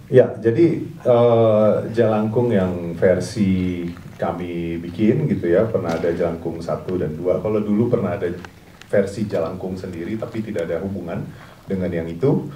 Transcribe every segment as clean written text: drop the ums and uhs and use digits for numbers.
Ya, jadi Jalangkung yang versi kami bikin gitu ya, pernah ada Jalangkung 1 dan 2. Kalau dulu pernah ada versi Jalangkung sendiri, tapi tidak ada hubungan dengan yang itu.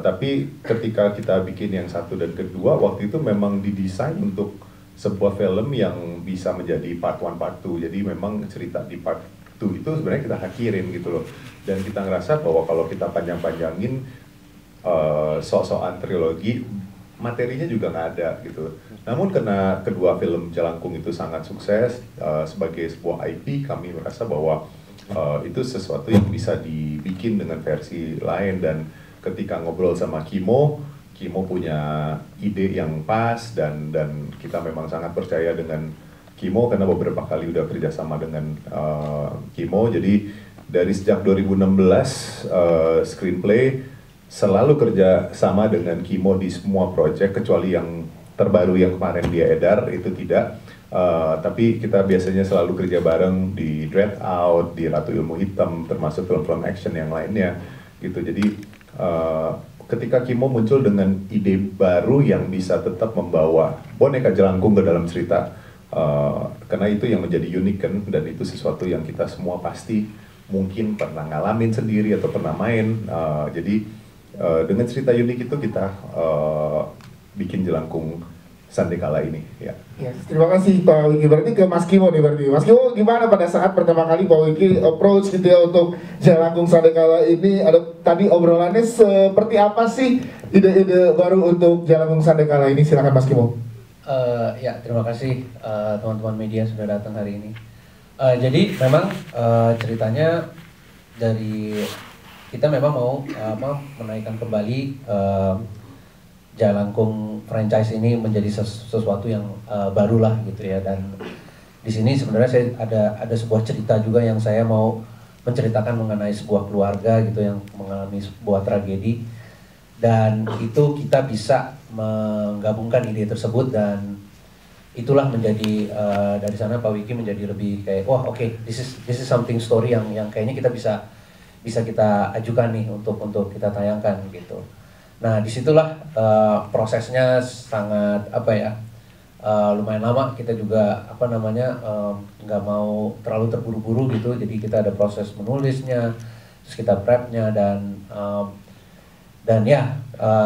Tapi ketika kita bikin yang 1 dan kedua, waktu itu memang didesain untuk sebuah film yang bisa menjadi part 1, part 2. Jadi memang cerita di part 2 itu sebenarnya kita akhirin gitu loh. Dan kita ngerasa bahwa kalau kita panjang-panjangin sok-sokan trilogi, materinya juga nggak ada gitu. Namun karena kedua film Jalangkung itu sangat sukses sebagai sebuah IP, kami merasa bahwa itu sesuatu yang bisa dibikin dengan versi lain. Dan ketika ngobrol sama Kimo, Kimo punya ide yang pas, dan kita memang sangat percaya dengan Kimo karena beberapa kali udah kerjasama dengan Kimo. Jadi dari sejak 2016 screenplay selalu kerja sama dengan Kimo di semua proyek, kecuali yang terbaru yang kemarin dia edar itu tidak. Tapi kita biasanya selalu kerja bareng di Dread Out, di Ratu Ilmu Hitam, termasuk film-film action yang lainnya gitu. Jadi ketika Kimo muncul dengan ide baru yang bisa tetap membawa boneka Jelangkung ke dalam cerita, karena itu yang menjadi unik kan, dan itu sesuatu yang kita semua pasti mungkin pernah ngalamin sendiri atau pernah main. Jadi dengan cerita unik itu kita bikin Jelangkung Sandekala ini ya. Yes, terima kasih Pak Wiki. Berarti ke Mas Kimo nih berarti. Mas Kimo, gimana pada saat pertama kali Pak Wiki approach gitu ya untuk Jelangkung Sandekala ini? Ada tadi obrolannya seperti apa sih ide-ide baru untuk Jelangkung Sandekala ini? Silakan Mas Kimo. Ya, terima kasih teman-teman media sudah datang hari ini. Jadi memang ceritanya dari kita memang mau menaikkan kembali Jalangkung franchise ini menjadi sesuatu yang baru lah gitu ya. Dan di sini sebenarnya saya ada sebuah cerita juga yang saya mau menceritakan mengenai sebuah keluarga gitu yang mengalami sebuah tragedi, dan itu kita bisa menggabungkan ide tersebut, dan itulah menjadi dari sana Pak Wiki menjadi lebih kayak wah oke, this is something story yang kayaknya kita bisa kita ajukan nih untuk kita tayangkan gitu. Nah disitulah prosesnya sangat lumayan lama. Kita juga nggak mau terlalu terburu-buru gitu. Jadi kita ada proses menulisnya, terus kita prepnya, dan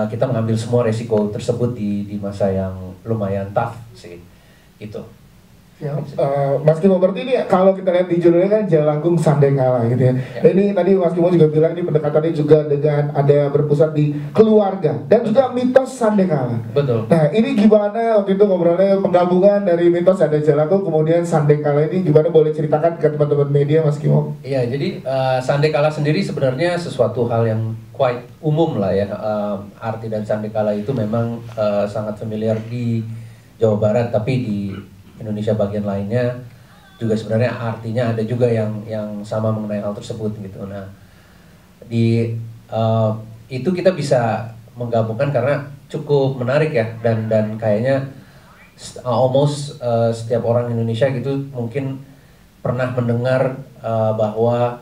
kita mengambil semua resiko tersebut di masa yang lumayan tough sih gitu. Ya, Mas Kimo, berarti ini kalau kita lihat di judulnya kan Jalangkung Sandekala gitu ya. Ini tadi Mas Kimo juga bilang ini pendekatannya juga dengan ada berpusat di keluarga dan juga mitos Sandekala. Betul. Nah ini gimana waktu itu ngobrolnya penggabungan dari mitos ada Jalangkung kemudian Sandekala ini gimana, boleh ceritakan ke teman-teman media Mas Kimo? Iya, jadi Sandekala sendiri sebenarnya sesuatu hal yang quite umum lah ya. Arti dan Sandekala itu memang sangat familiar di Jawa Barat, tapi di Indonesia bagian lainnya juga sebenarnya artinya ada juga yang sama mengenai hal tersebut gitu. Nah itu kita bisa menggabungkan karena cukup menarik ya, dan kayaknya almost setiap orang Indonesia gitu mungkin pernah mendengar bahwa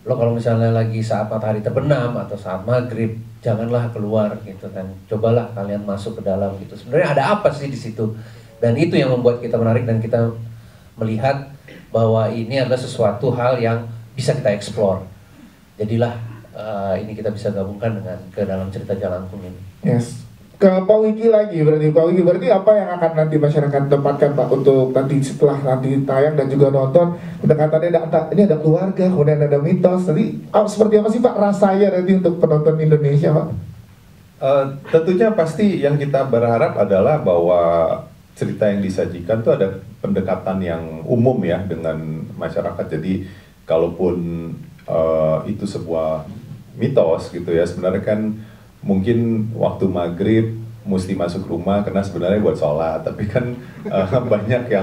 lo kalau misalnya lagi saat matahari terbenam atau saat maghrib janganlah keluar gitu kan, cobalah kalian masuk ke dalam gitu. Sebenarnya ada apa sih di situ? Dan itu yang membuat kita menarik, dan kita melihat bahwa ini adalah sesuatu hal yang bisa kita explore. Jadilah ini kita bisa gabungkan dengan ke dalam cerita Jalangkung ini. Yes. Ke Pak Wiki lagi, berarti apa yang akan nanti masyarakat dapatkan Pak untuk nanti setelah nanti tayang dan juga nonton pendekatannya ini ada keluarga, kemudian ada mitos. Tadi seperti apa sih Pak rasanya nanti untuk penonton Indonesia Pak? Tentunya pasti yang kita berharap adalah bahwa cerita yang disajikan tuh ada pendekatan yang umum ya dengan masyarakat. Jadi kalaupun itu sebuah mitos gitu ya, sebenarnya kan mungkin waktu maghrib mesti masuk rumah karena sebenarnya buat sholat, tapi kan banyak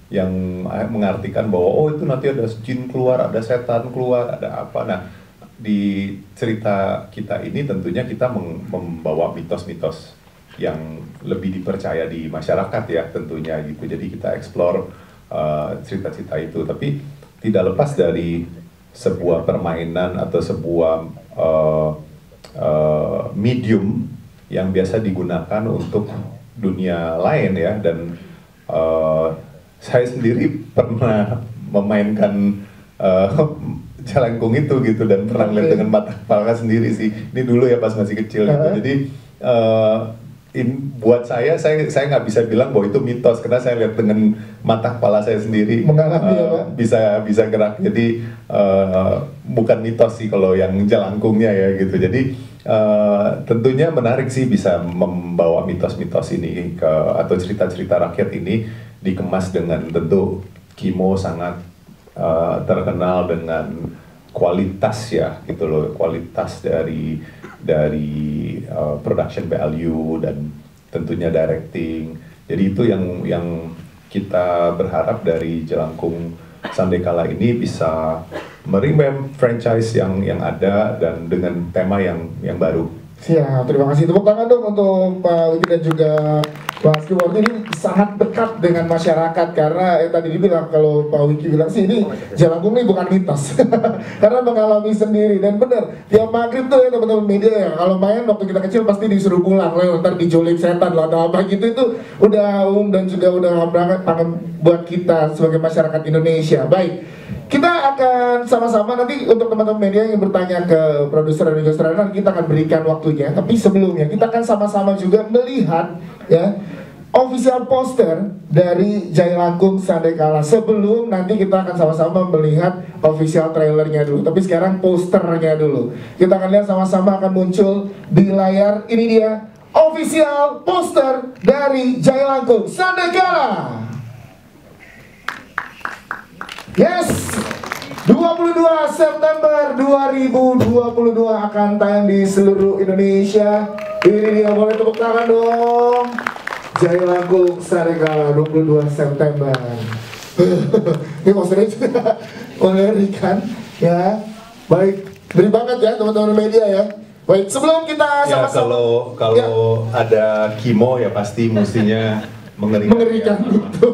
yang mengartikan bahwa oh itu nanti ada jin keluar, ada setan keluar, ada apa. Nah di cerita kita ini tentunya kita membawa mitos-mitos yang lebih dipercaya di masyarakat ya tentunya gitu. Jadi kita explore cerita-cerita itu, tapi tidak lepas dari sebuah permainan atau sebuah medium yang biasa digunakan untuk dunia lain ya, dan saya sendiri pernah memainkan Jalangkung itu gitu, dan pernah lihat dengan mata kepala sendiri sih. Ini dulu ya pas masih kecil gitu. Jadi buat saya nggak bisa bilang bahwa itu mitos, karena saya lihat dengan mata kepala saya sendiri, mengalami bisa gerak. Jadi bukan mitos sih kalau yang Jalangkungnya ya gitu. Jadi tentunya menarik sih bisa membawa mitos-mitos ini atau cerita-cerita rakyat ini dikemas dengan tentu Kimo sangat terkenal dengan kualitas ya gitu loh, kualitas dari production value dan tentunya directing. Jadi itu yang kita berharap dari Jalangkung Sandekala ini bisa merevamp franchise yang ada dan dengan tema yang baru. Siap, terima kasih. Tepuk tangan dong untuk Pak Wiki dan juga Mas Kimo. Ini sangat dekat dengan masyarakat karena tadi dibilang, kalau Pak Wiki bilang sih ini Jalangkung ini bukan mitos karena mengalami sendiri. Dan benar, tiap maghrib tuh ya teman-teman media ya, kalau main waktu kita kecil pasti disuruh pulang lah, ntar diculik setan lah atau apa gitu. Itu udah dan juga udah berangkat tangan buat kita sebagai masyarakat Indonesia. Baik, kita akan sama-sama nanti untuk teman-teman media yang bertanya ke produser dan juga sutradara, kita akan berikan waktunya. Tapi sebelumnya kita akan sama-sama juga melihat ya official poster dari Jalangkung Sandekala. Sebelum nanti kita akan sama-sama melihat official trailernya dulu. Tapi sekarang posternya dulu. Kita akan lihat sama-sama akan muncul di layar. Ini dia official poster dari Jalangkung Sandekala. Yes, 22 September 2022 akan tayang di seluruh Indonesia. Ini dia, boleh tepuk tangan dong. Jalangkung Sandekala 22 September. Ini posternya juga mengerikan ya. Baik, beri banget ya teman-teman media ya. Baik, sebelum kita sama-sama kalau ya, ada Kimo ya pasti mestinya mengerikan ya. Gitu.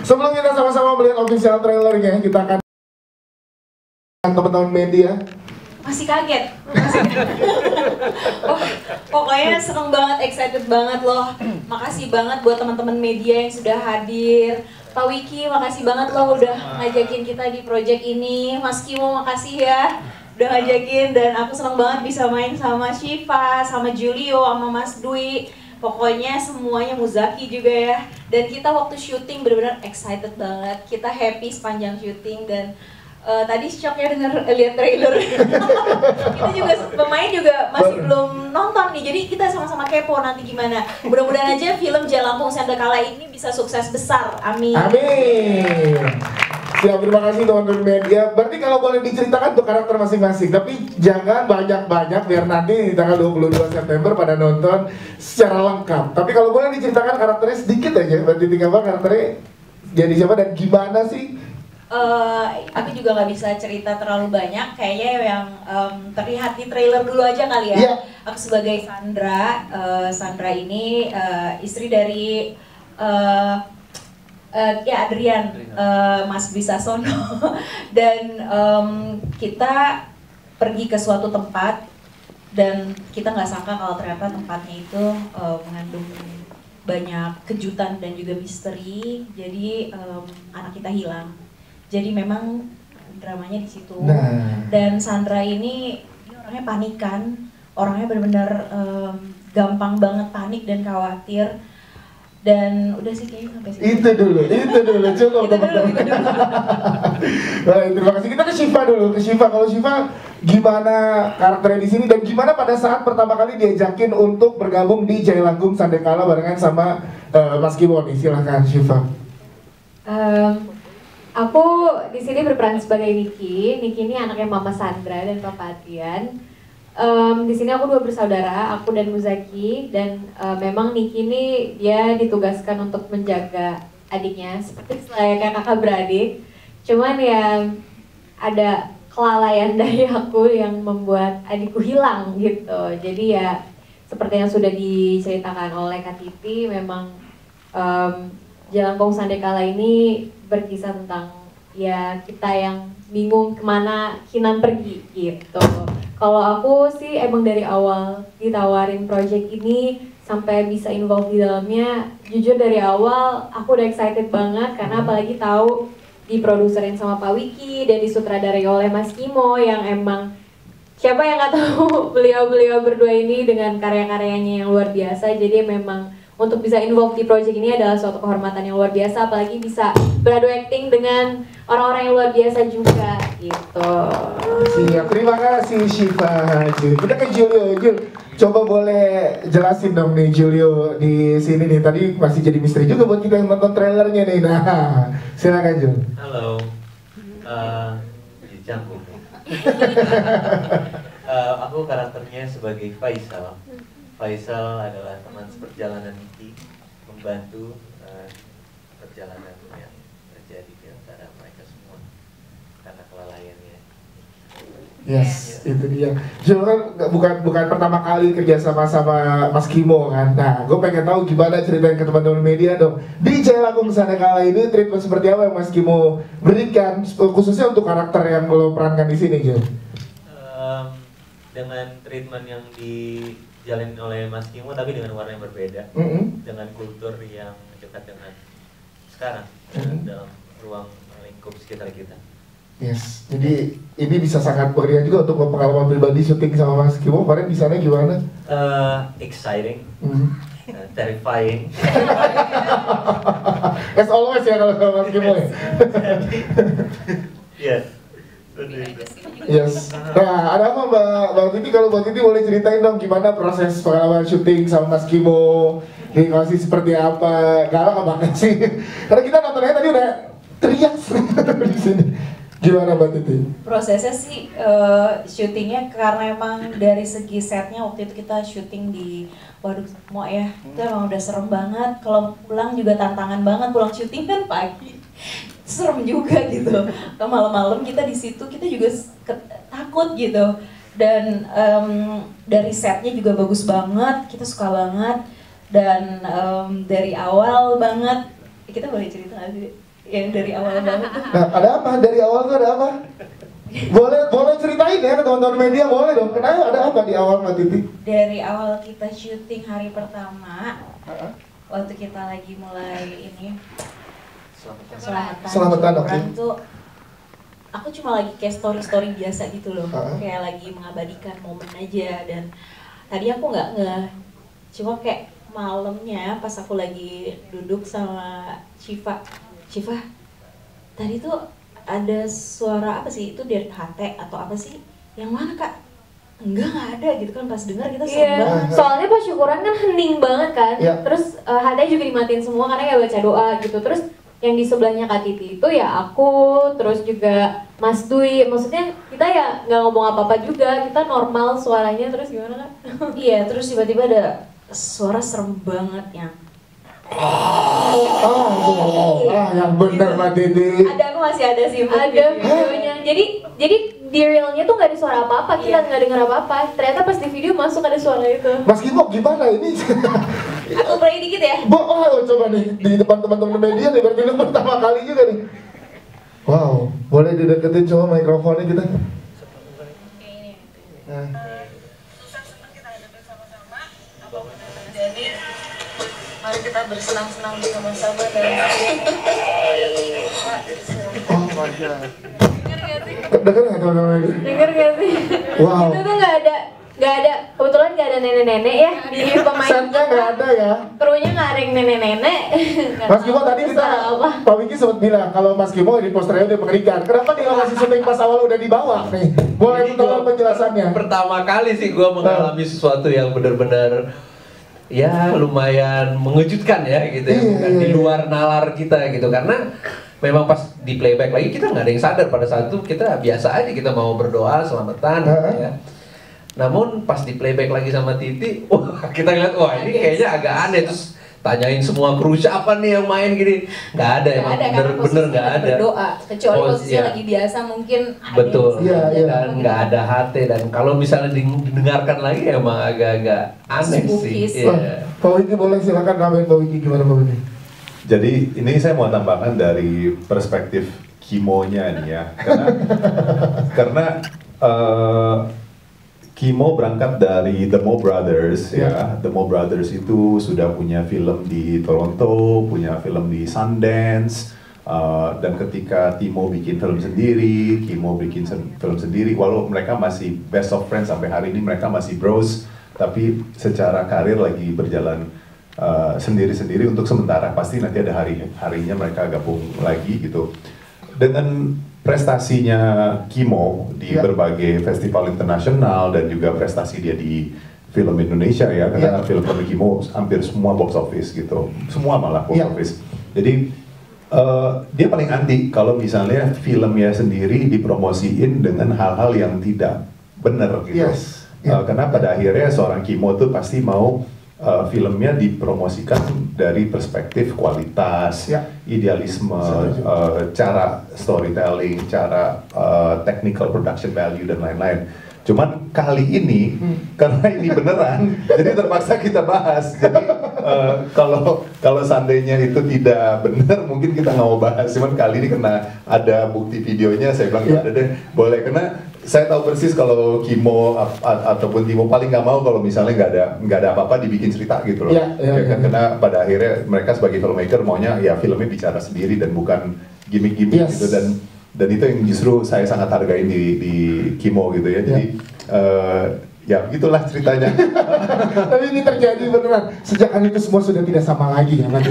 Sebelum kita sama-sama melihat official trailernya, kita akan teman-teman media. Masih kaget. Pokoknya seneng banget, excited banget loh. Makasih banget buat teman-teman media yang sudah hadir. Pak Wiki, makasih banget loh udah ngajakin kita di project ini. Mas Kimo, makasih ya udah ngajakin, dan aku seneng banget bisa main sama Shiva, sama Julio, sama Mas Dwi. Pokoknya semuanya, Muzaki juga ya. Dan kita waktu syuting benar-benar excited banget. Kita happy sepanjang syuting, dan tadi shock ya lihat trailer. Kita juga pemain juga masih belum nonton nih. Jadi kita sama-sama kepo nanti gimana. Mudah-mudahan aja film Jalangkung Sandekala ini bisa sukses besar. Amin. Amin. Siap, terima kasih teman-teman media. Berarti kalau boleh diceritakan untuk karakter masing-masing, tapi jangan banyak-banyak biar nanti di tanggal 22 September pada nonton secara lengkap. Tapi kalau boleh diceritakan karakternya sedikit aja, berarti tinggal karakternya jadi siapa dan gimana sih? Aku juga nggak bisa cerita terlalu banyak, kayaknya yang terlihat di trailer dulu aja kali ya. Yeah. Aku sebagai Sandra, Sandra ini istri dari ya Adrian, Mas Bisasono. Dan kita pergi ke suatu tempat dan kita nggak sangka kalau ternyata tempatnya itu mengandung banyak kejutan dan juga misteri. Jadi anak kita hilang. Jadi memang dramanya di situ. Nah. Dan Sandra ini orangnya panikan, orangnya benar-benar gampang banget panik dan khawatir. Dan udah sih kayaknya sampai sini. Itu dulu cukup teman-teman. Baik, terima kasih. Kita ke Shiva dulu, ke Shiva. Kalau Shiva, gimana karakternya di sini dan gimana pada saat pertama kali diajakin untuk bergabung di Jalangkung Sandekala barengan sama Mas Kimo nih? Silahkan Shiva. Aku di sini berperan sebagai Niki. Niki ini anaknya Mama Sandra dan Papa Adrian. Di sini aku dua bersaudara, aku dan Muzaki, dan memang Niki ini dia ditugaskan untuk menjaga adiknya seperti selayaknya kakak beradik. Cuman ya ada kelalaian dari aku yang membuat adikku hilang gitu. Jadi ya seperti yang sudah diceritakan oleh Kak Titi, memang Jalangkung Sandekala ini berkisah tentang ya kita yang bingung kemana Kinan pergi gitu. Kalau aku sih emang dari awal ditawarin project ini sampai bisa involve di dalamnya, jujur dari awal aku udah excited banget karena apalagi tahu diproduserin sama Pak Wiki dan disutradarai oleh Mas Kimo yang emang siapa yang nggak tahu beliau-beliau berdua ini dengan karya-karyanya yang luar biasa. Jadi memang untuk bisa involve di project ini adalah suatu kehormatan yang luar biasa, apalagi bisa beradu acting dengan orang-orang yang luar biasa juga gitu. Siap, terima kasih Syifa. Kita ke Julio. Jul, coba boleh jelasin dong nih Julio di sini nih. Tadi masih jadi misteri juga buat kita yang nonton trailernya nih. Nah, silakan Jul. Halo, Jangkung. Aku karakternya sebagai Faisal. Faisal adalah teman seperjalanan Niki, membantu perjalanan yang terjadi di antara mereka semua karena kelalaiannya. Yes, itu dia. Jul kan bukan pertama kali kerja sama Mas Kimo kan. Nah, gue pengen tahu gimana ceritain ke teman-teman media dong. Di Jailangkung Sanakala ini treatment seperti apa yang Mas Kimo berikan khususnya untuk karakter yang lo perankan di sini, Jul? Dengan treatment yang dijalin oleh Mas Kimo tapi dengan warna yang berbeda, dengan kultur yang dekat dengan sekarang dalam ruang lingkup sekitar kita. Yes, jadi ini bisa sangat meriah juga untuk pengalaman pribadi syuting sama Mas Kimo. Kemarin di sana gimana? Exciting, terrifying. As always ya kalau sama Mas Kimo ya. Yes. Yes. Nah, ada apa Mbak Titi? Kalau Mbak Titi boleh ceritain dong gimana proses pengalaman syuting sama Mas Kimo, masih seperti apa? Galak banget sih. Karena kita nontonnya tadi udah teriak di sini. Gimana Mbak Titi? Prosesnya sih syutingnya karena emang dari segi setnya waktu itu kita syuting di Waduk Mo ya, itu emang udah serem banget. Kalau pulang juga tantangan banget, pulang syuting kan pagi. Serem juga gitu. Ke malam-malam kita di situ kita juga takut gitu. Dan dari setnya juga bagus banget, kita suka banget. Dan dari awal banget, kita boleh cerita nggak sih? Yang dari awal banget. Nah, ada apa? Dari awal tuh ada apa? Boleh ceritain ya ke teman-teman media, boleh dong. Kenapa ada apa di awal Mbak Titi? Dari awal kita syuting hari pertama, waktu kita lagi mulai ini Selamatan, oke. tuh aku cuma lagi kayak story biasa gitu loh, kayak lagi mengabadikan momen aja. Dan tadi aku nggak cuma kayak malamnya pas aku lagi duduk sama Syifa, tadi tuh ada suara apa sih, itu dari HT atau apa sih, yang mana Kak? Nggak ada gitu kan, pas dengar kita serem banget. Soalnya pas syukuran kan hening banget kan, terus HT juga dimatiin semua karena ya baca doa gitu. Terus yang di sebelahnya Kak Titi itu ya aku, terus juga Mas Dwi. Maksudnya kita ya nggak ngomong apa-apa juga, kita normal suaranya. Terus gimana Kak? Iya, terus tiba-tiba ada suara serem banget yang yang benar Mbak Titi. aku masih ada sih Ada videonya. Jadi di realnya tuh nggak ada suara apa-apa, kita nggak dengar apa-apa. Ternyata pas di video masuk ada suara itu. Mas Kimo gimana ini? Aku play dikit ya. Coba nih di depan teman-teman media nih, berarti lu pertama kali juga nih. Wow, boleh dideketin coba mikrofonnya kita. Nah. Mari kita bersenang-senang bersama-sama dan Oh my god. Dengar nggak teman-teman? Dengar gak sih? Wow. Itu tuh nggak ada, kebetulan nggak ada nenek-nenek ya di pemain. Setnya nggak ada ya. Krunya nggak ada yang nenek-nenek. Mas Kimo tadi kita, Pak Wiki sempat bilang kalau Mas Kimo di posternya udah mengerikan. Kenapa di lokasi syuting pas awal udah di bawah nih? Boleh tolong penjelasannya? Pertama kali sih gue mengalami sesuatu yang benar-benar ya lumayan mengejutkan ya gitu ya, bukan di luar nalar kita gitu, karena memang pas di playback lagi kita nggak ada yang sadar pada saat itu, kita biasa aja kita mau berdoa selamatan gitu ya. Namun pas di playback lagi sama Titi, wah kita ngeliat wah ini kayaknya agak aneh, terus tanyain semua kru siapa nih yang main gini, nggak ada emang bener-bener nggak ada. Berdoa, kecuali posisi lagi biasa mungkin. Betul. Dan nggak ada HT, dan kalau misalnya didengarkan lagi emang agak-agak aneh sih. Pak Wiki boleh silakan ramein Pak Wiki, gimana Pak Wiki? Jadi ini saya mau tambahkan dari perspektif Kimonya nih ya, karena Kimo berangkat dari The Mo Brothers ya. The Mo Brothers itu sudah punya film di Toronto, punya film di Sundance. Dan ketika Timo bikin film sendiri, Kimo bikin film sendiri, walau mereka masih best of friends sampai hari ini, mereka masih bros, tapi secara karir lagi berjalan sendiri-sendiri untuk sementara. Pasti nanti ada harinya mereka gabung lagi gitu. Dengan prestasinya Kimo di berbagai festival internasional dan juga prestasi dia di film Indonesia ya, karena film Kimo hampir semua box office gitu, semua malah box office. Jadi dia paling anti kalau misalnya filmnya sendiri dipromosiin dengan hal-hal yang tidak benar gitu. Karena pada akhirnya seorang Kimo tuh pasti mau filmnya dipromosikan dari perspektif kualitas, idealisme, cara storytelling, cara technical production value dan lain-lain. Cuman kali ini karena ini beneran, jadi terpaksa kita bahas. Jadi kalau seandainya itu tidak benar, mungkin kita nggak mau bahas. Cuman kali ini karena ada bukti videonya, saya bilang ya ada deh, boleh. Karena saya tahu persis kalau Kimo ataupun Timo paling nggak mau kalau misalnya nggak ada apa-apa dibikin cerita gitu loh. Karena pada akhirnya mereka sebagai filmmaker maunya ya filmnya bicara sendiri dan bukan gimmick-gimmick gitu, dan itu yang justru saya sangat hargai di Kimo gitu ya. Jadi ya gitulah ceritanya. Tapi ini terjadi beneran. Sejak hari itu semua sudah tidak sama lagi ya Mas.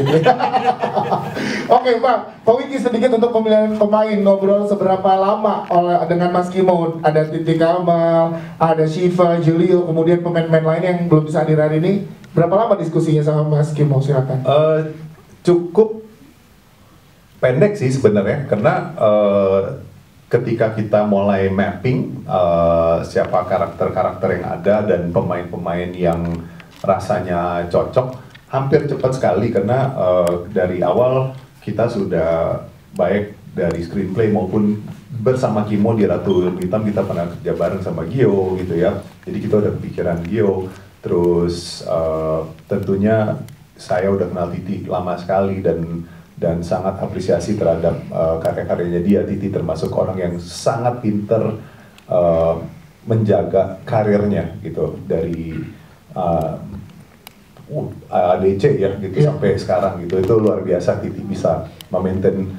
Oke Pak Wiki, sedikit untuk pemilihan pemain, ngobrol seberapa lama dengan Mas Kimo. Ada Titi Kamal, ada Shiva, Julio, kemudian pemain-pemain lain yang belum bisa hadir hari ini. Berapa lama diskusinya sama Mas Kimo, silakan. Cukup pendek sih sebenarnya, karena ketika kita mulai mapping siapa karakter-karakter yang ada dan pemain-pemain yang rasanya cocok, hampir cepat sekali karena dari awal kita sudah baik dari screenplay maupun bersama Kimo di Ratu Hitam kita pernah kerja bareng sama Gio gitu ya. Jadi kita udah kepikiran Gio, terus tentunya saya udah kenal Titi lama sekali dan sangat apresiasi terhadap karya-karyanya dia. Titi termasuk orang yang sangat pinter menjaga karirnya gitu dari ADC ya gitu sampai sekarang gitu. Itu luar biasa, Titi bisa memaintain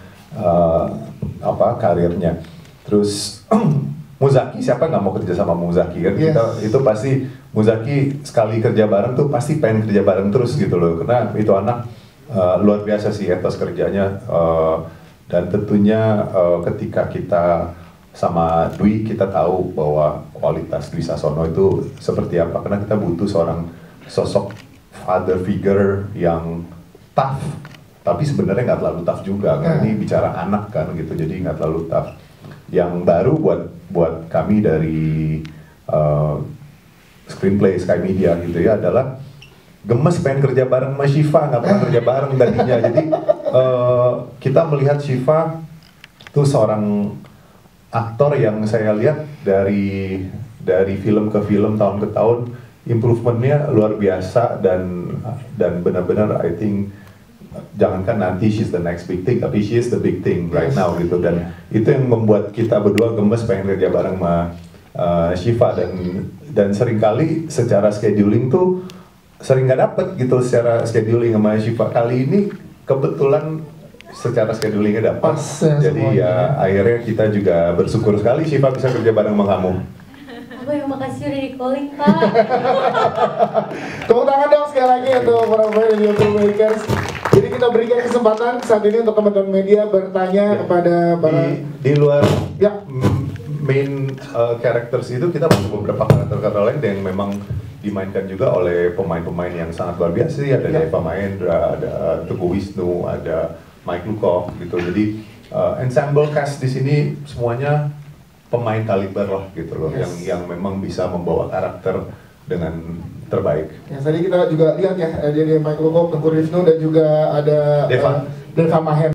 karirnya. Terus Muzaki, siapa nggak mau kerja sama Muzaki kan? Itu pasti Muzaki sekali kerja bareng tuh pasti pengen kerja bareng terus gitu loh, karena itu anak luar biasa sih etos kerjanya, dan tentunya ketika kita sama Dwi kita tahu bahwa kualitas Dwi Sasono itu seperti apa, karena kita butuh seorang sosok father figure yang tough, tapi sebenarnya nggak terlalu tough juga, karena ini bicara anak kan gitu, jadi nggak terlalu tough. Yang baru buat kami dari screenplay Sky Media gitu ya adalah gemes pengen kerja bareng sama Shiva, nggak pernah kerja bareng tadinya. Jadi kita melihat Shiva tuh seorang aktor yang saya lihat dari film ke film, tahun ke tahun, improvementnya luar biasa, dan benar-benar I think jangankan nanti she's the next big thing, tapi she is the big thing right now gitu. Dan itu yang membuat kita berdua gemes pengen kerja bareng sama Shiva, dan seringkali secara scheduling tuh sering nggak dapet gitu secara scheduling sama Shiva. Kali ini kebetulan secara schedulingnya dapat, jadi ya akhirnya kita juga bersyukur sekali Shiva bisa kerja bareng sama kamu. Aku yang makasih udah di calling Pak. Tepuk tangan dong sekali lagi untuk para pemain dari Filmmakers. Jadi kita berikan kesempatan saat ini untuk teman-teman media bertanya kepada para di luar main characters itu kita punya beberapa karakter lain yang memang dimainkan juga oleh pemain-pemain yang sangat luar biasa. Ada Deva Mahendra, ada Teguh Wisnu, ada Mike Lukov gitu. Jadi ensemble cast di sini semuanya pemain kaliber lah gitu loh, yang memang bisa membawa karakter dengan terbaik. Ya, tadi kita juga lihat ya, jadi Mike Lukov, Teguh Wisnu, dan juga ada Deva Mahendra.